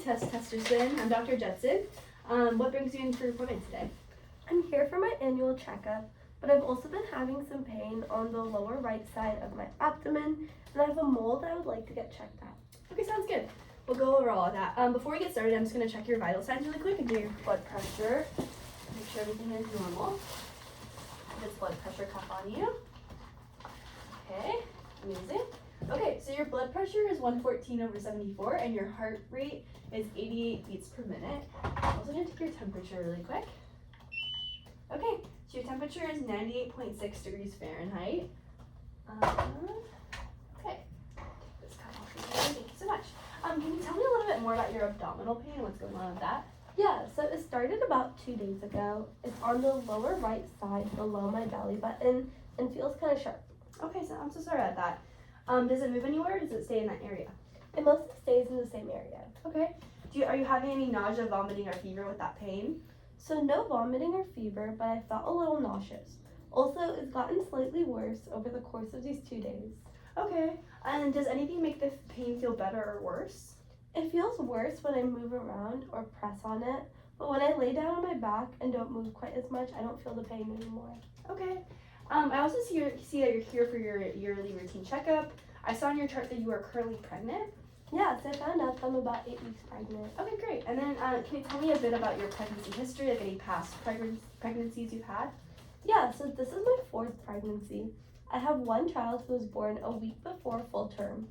Tess Testerson. I'm Dr. Jetson. What brings you in for your appointment today? I'm here for my annual checkup, but I've also been having some pain on the lower right side of my abdomen, and I have a mole that I would like to get checked out. Okay, sounds good. We'll go over all of that. Before we get started, I'm just going to check your vital signs really quick and do your blood pressure. Make sure everything is normal. This blood pressure cuff on you. Okay, amazing. Okay, so your blood pressure is 114/74, and your heart rate is 88 beats per minute. I'm also going to take your temperature really quick. Okay, so your temperature is 98.6 degrees Fahrenheit. Okay, take this cuff off of you. Thank you so much. Can you tell me a little bit more about your abdominal pain and what's going on with that? Yeah, so it started about 2 days ago. It's on the lower right side below my belly button and feels kind of sharp. Okay, so I'm so sorry about that. Does it move anywhere, or does it stay in that area? It mostly stays in the same area. Okay. Are you having any nausea, vomiting, or fever with that pain? So no vomiting or fever, but I felt a little nauseous. Also, it's gotten slightly worse over the course of these 2 days. Okay. And does anything make the pain feel better or worse? It feels worse when I move around or press on it, but when I lay down on my back and don't move quite as much, I don't feel the pain anymore. Okay. I also see that you're here for your yearly routine checkup. I saw on your chart that you are currently pregnant. Yes, I found out I'm about 8 weeks pregnant. Okay, great. And then can you tell me a bit about your pregnancy history, like any past pregnancies you've had? Yeah, so this is my 4th pregnancy. I have one child who was born a week before full term.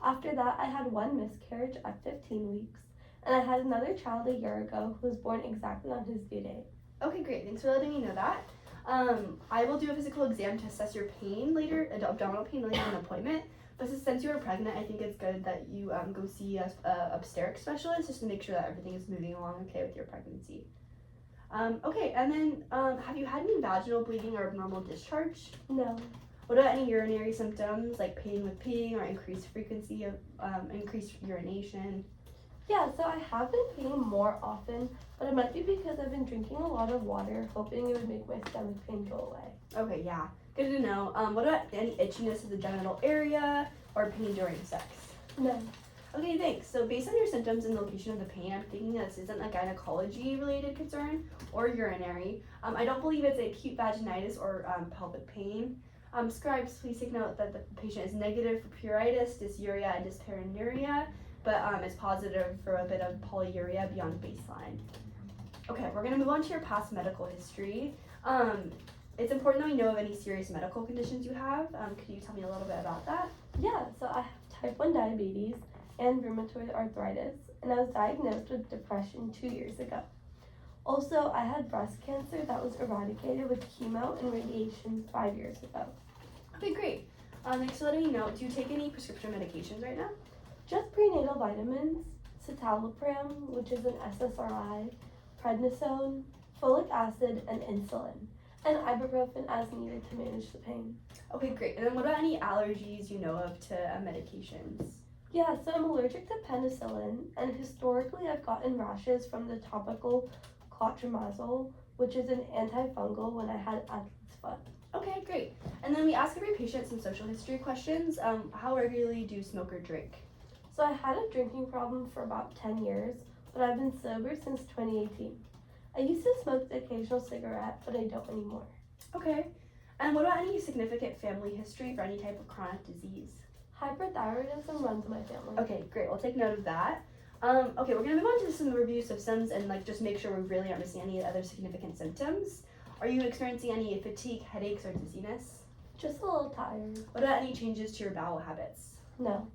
After that, I had one miscarriage at 15 weeks, and I had another child a year ago who was born exactly on his due date. Okay, great. Thanks for letting me know that. I will do a physical exam to assess your pain later, abdominal pain later in the appointment. But since you are pregnant, I think it's good that you go see a obstetric specialist just to make sure that everything is moving along okay with your pregnancy. Okay, and then have you had any vaginal bleeding or abnormal discharge? No. What about any urinary symptoms like pain with peeing or increased frequency of increased urination? Yeah, so I have been peeing more often, but it might be because I've been drinking a lot of water, hoping it would make my stomach pain go away. Okay, yeah, good to know. What about any itchiness of the genital area or pain during sex? No. Okay, thanks. So based on your symptoms and the location of the pain, I'm thinking that this isn't a gynecology-related concern or urinary. I don't believe it's acute vaginitis or pelvic pain. Scribes, please take note that the patient is negative for pruritus, dysuria, and dyspareunia, but it's positive for a bit of polyuria beyond baseline. Okay, we're gonna move on to your past medical history. It's important that we know of any serious medical conditions you have. Could you tell me a little bit about that? Yeah, so I have type 1 diabetes and rheumatoid arthritis, and I was diagnosed with depression 2 years ago. Also, I had breast cancer that was eradicated with chemo and radiation 5 years ago. Okay, great. Thanks for letting me know. Do you take any prescription medications right now? Just prenatal vitamins, citalopram, which is an SSRI, prednisone, folic acid, and insulin, and ibuprofen as needed to manage the pain. Okay, great. And then what about any allergies you know of to medications? Yeah, so I'm allergic to penicillin, and historically I've gotten rashes from the topical clotrimazole, which is an antifungal when I had athlete's foot. Okay, great. And then we ask every patient some social history questions. How regularly do you smoke or drink? So I had a drinking problem for about 10 years, but I've been sober since 2018. I used to smoke the occasional cigarette, but I don't anymore. Okay. And what about any significant family history for any type of chronic disease? Hyperthyroidism runs my family. Okay, great. We'll take note of that. Okay, we're gonna move on to some review of symptoms and just make sure we really aren't missing any other significant symptoms. Are you experiencing any fatigue, headaches, or dizziness? Just a little tired. What about any changes to your bowel habits? No.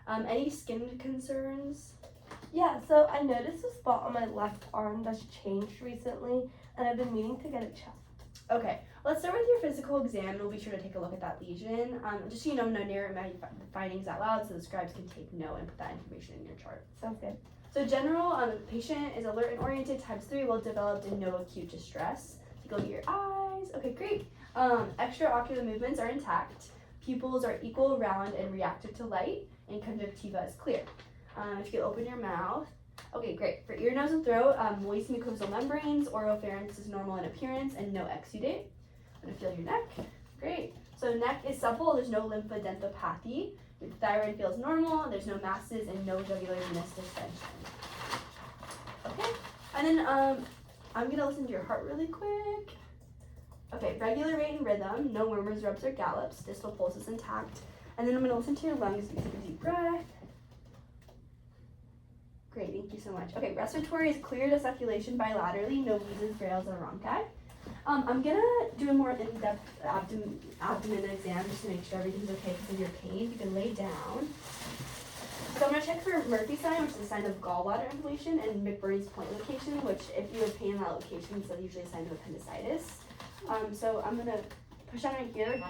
Any skin concerns? Yeah, so I noticed a spot on my left arm that's changed recently, and I've been meaning to get it checked. Okay, let's start with your physical exam, and we'll be sure to take a look at that lesion. Just so you know, no narrow findings out loud, so the scribes can take note and put that information in your chart. Sounds good. So general, the patient is alert and oriented, types 3, well developed, and no acute distress. Take a look at your eyes. Okay, great. Extraocular movements are intact. Pupils are equal, round, and reactive to light, and conjunctiva is clear. If you open your mouth. Okay, great. For ear, nose, and throat, moist mucosal membranes, oropharynx is normal in appearance, and no exudate. I'm gonna feel your neck. Great. So neck is supple, there's no lymphadenopathy. Your thyroid feels normal, there's no masses, and no jugular venous distension. Okay, and then I'm gonna listen to your heart really quick. Okay, regular rate and rhythm, no murmurs, rubs, or gallops, distal pulse is intact. And then I'm gonna listen to your lungs, you take a deep breath. Great, thank you so much. Okay, respiratory is clear to circulation bilaterally, no wheezes, grales, or rhonchi. I'm gonna do a more in-depth abdomen exam just to make sure everything's okay because of your pain. You can lay down. So I'm gonna check for Murphy sign, which is a sign of gallbladder inflammation, and McBurney's point location, which if you have pain in that location, is usually a sign of appendicitis. So I'm gonna push on right here.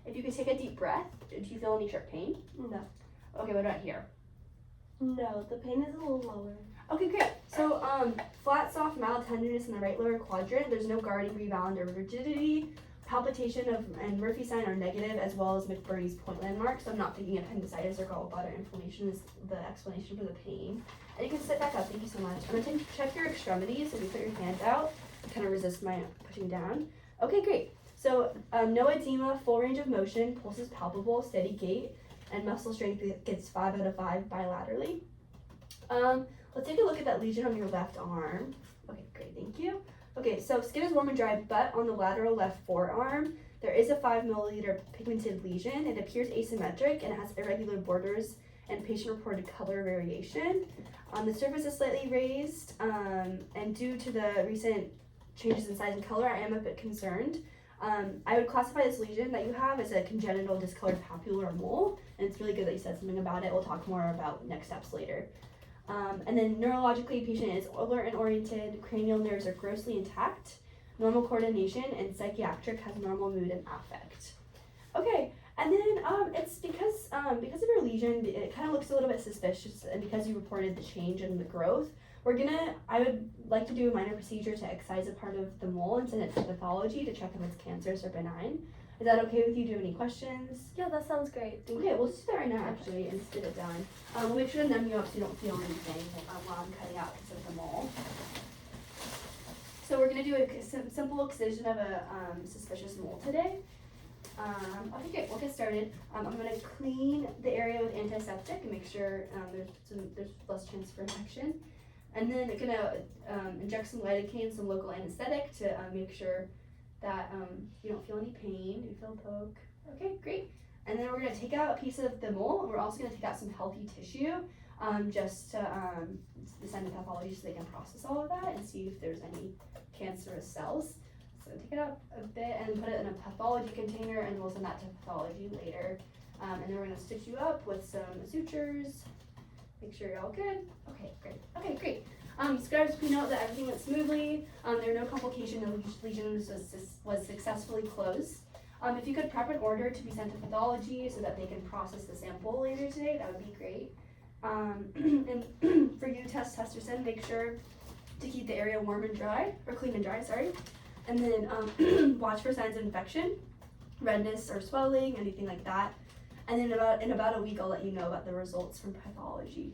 If you could take a deep breath, do you feel any sharp pain? No. Okay, what about here? No, the pain is a little lower. Okay, great. So flat, soft, mild tenderness in the right lower quadrant. There's no guarding, rebound, or rigidity. Palpitation and Murphy sign are negative, as well as McBurney's point landmark. So I'm not thinking appendicitis or gallbladder inflammation is the explanation for the pain. And you can sit back up. Thank you so much. I'm gonna check your extremities. So you put your hands out, kind of resist my pushing down. Okay, great. So no edema, full range of motion, pulse is palpable, steady gait, and muscle strength gets 5 out of 5 bilaterally. Let's take a look at that lesion on your left arm. Okay, great, thank you. Okay, so skin is warm and dry, but on the lateral left forearm, there is a 5 milliliter pigmented lesion. It appears asymmetric and it has irregular borders and patient-reported color variation. The surface is slightly raised, and due to the recent changes in size and color, I am a bit concerned. I would classify this lesion that you have as a congenital discolored papular mole, and it's really good that you said something about it. We'll talk more about next steps later. And then neurologically, patient is alert and oriented, cranial nerves are grossly intact, normal coordination, and psychiatric has normal mood and affect. Okay, and then it's because of your lesion, it kind of looks a little bit suspicious, and because you reported the change in the growth, I would like to do a minor procedure to excise a part of the mole and send it to pathology to check if it's cancerous or benign. Is that okay with you? Do you have any questions? Yeah, that sounds great. Okay, we'll just do that right now actually and just get it done. We'll make sure to numb you up so you don't feel anything while I'm cutting out because of the mole. So we're going to do a simple excision of a suspicious mole today. Okay, great, we'll get started. I'm going to clean the area with antiseptic and make sure there's less chance for infection. And then I'm going to inject some lidocaine, some local anesthetic to make sure that you don't feel any pain, you feel a poke. Okay, great. And then we're going to take out a piece of the mole, and we're also going to take out some healthy tissue just to send to pathology so they can process all of that and see if there's any cancerous cells. So take it out a bit and put it in a pathology container, and we'll send that to pathology later. And then we're going to stitch you up with some sutures. Make sure you're all good. Okay, great. Okay, great. Scribes, we know that everything went smoothly. There are no complications. The lesion was successfully closed. If you could prep an order to be sent to pathology so that they can process the sample later today, that would be great. And for you, Testerson, make sure to keep the area warm and dry, or clean and dry, sorry. And then watch for signs of infection, redness or swelling, anything like that. And then in about a week, I'll let you know about the results from pathology.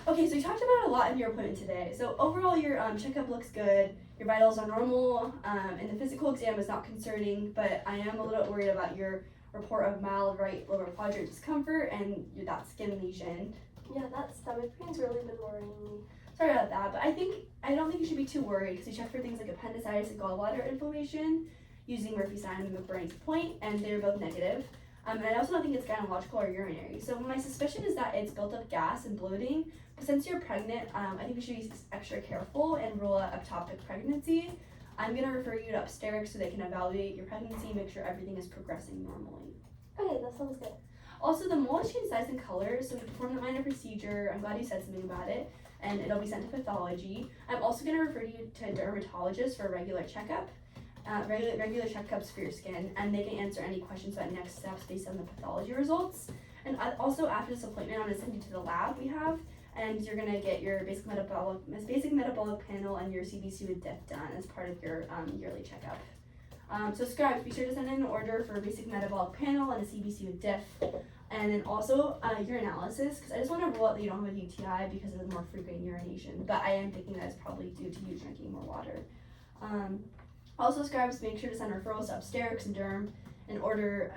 Okay, so we talked about a lot in your appointment today. So overall, your checkup looks good. Your vitals are normal, and the physical exam is not concerning, but I am a little worried about your report of mild right lower quadrant discomfort and that skin lesion. Yeah, that stomach pain's really been worrying me. Sorry about that, but I don't think you should be too worried because we checked for things like appendicitis and gallbladder inflammation using Murphy sign and McBurney's point, and they're both negative. And I also don't think it's gynecological or urinary. So my suspicion is that it's built up gas and bloating. But since you're pregnant, I think you should be extra careful and rule out ectopic pregnancy. I'm going to refer you to Upsteric so they can evaluate your pregnancy and make sure everything is progressing normally. Okay, that sounds good. Also, the mole has changed size and color, so we performed the minor procedure. I'm glad you said something about it, and it'll be sent to pathology. I'm also going to refer you to a dermatologist for a regular checkup. Regular checkups for your skin, and they can answer any questions about next steps based on the pathology results. And also after this appointment, I'm going to send you to the lab we have, and you're going to get your basic metabolic panel and your CBC with DIF done as part of your yearly checkup. So scribes, be sure to send in an order for a basic metabolic panel and a CBC with DIF, and then also urinalysis, because I just want to rule out that you don't have a UTI because of the more frequent urination, but I am thinking that it's probably due to you drinking more water. Also, scribes, make sure to send referrals to Upsteric and Derm and order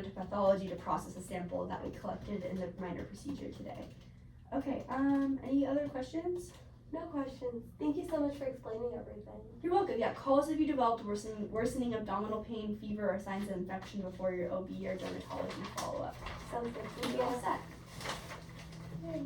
to pathology to process a sample that we collected in the minor procedure today. Okay, any other questions? No questions. Thank you so much for explaining everything. You're welcome. Yeah, call us if you developed worsening abdominal pain, fever, or signs of infection before your OB or dermatology follow-up. Sounds good. You're all set. Yay.